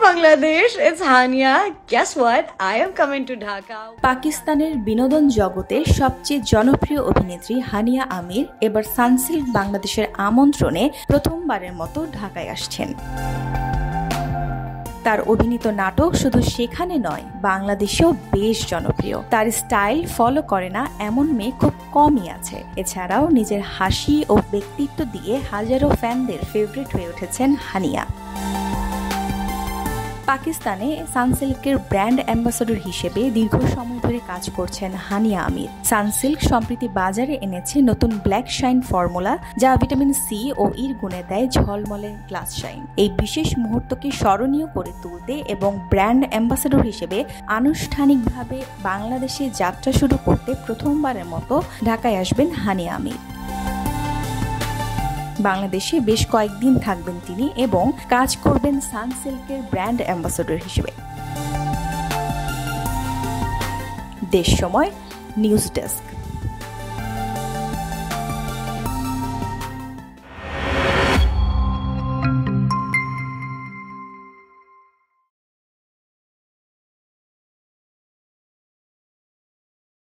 Bangladesh, it's Hania. Guess what? I am coming to Dhaka. পাকিস্তানের বিনোদন জগতের সবচেয়ে জনপ্রিয় অভিনেত্রী হানিয়া আমির এবার সানসিল্ক বাংলাদেশের আমন্ত্রণে প্রথমবারের মতো ঢাকায় আসছেন। তার অভিনীত নাটক শুধু সেখানে নয়, বাংলাদেশেও বেশ জনপ্রিয়। তার স্টাইল ফলো করে না এমন মেয়ে খুব কমই আছে। এছাড়াও নিজের হাসি ও ব্যক্তিত্ব দিয়ে হাজারো ফ্যানদের ফেভারিট হয়ে উঠেছেন হানিয়া। পাকিস্তানে সানসিল্কের ব্র্যান্ড অ্যাম্বাসেডর হিসেবে দীর্ঘ সময় ধরে কাজ করছেন হানিয়া আমির। সানসিল্ক সম্প্রতি বাজারে এনেছে নতুন ব্ল্যাক শাইন ফর্মুলা, যা ভিটামিন সি ও ইর গুণে দেয় ঝলমলে গ্লাস শাইন। এই বিশেষ মুহূর্তকে স্মরণীয় করে তুলতে এবং ব্র্যান্ড অ্যাম্বাসেডর হিসেবে আনুষ্ঠানিকভাবে বাংলাদেশে যাত্রা শুরু করতে প্রথমবারের মতো ঢাকায় আসবেন হানিয়া আমির। বাংলাদেশে বেশ কয়েকদিন থাকবেন তিনি এবং কাজ করবেন সানসিল্কের ব্র্যান্ড অ্যাম্বাসেডর হিসেবে। দেশ সময় নিউজ ডেস্ক।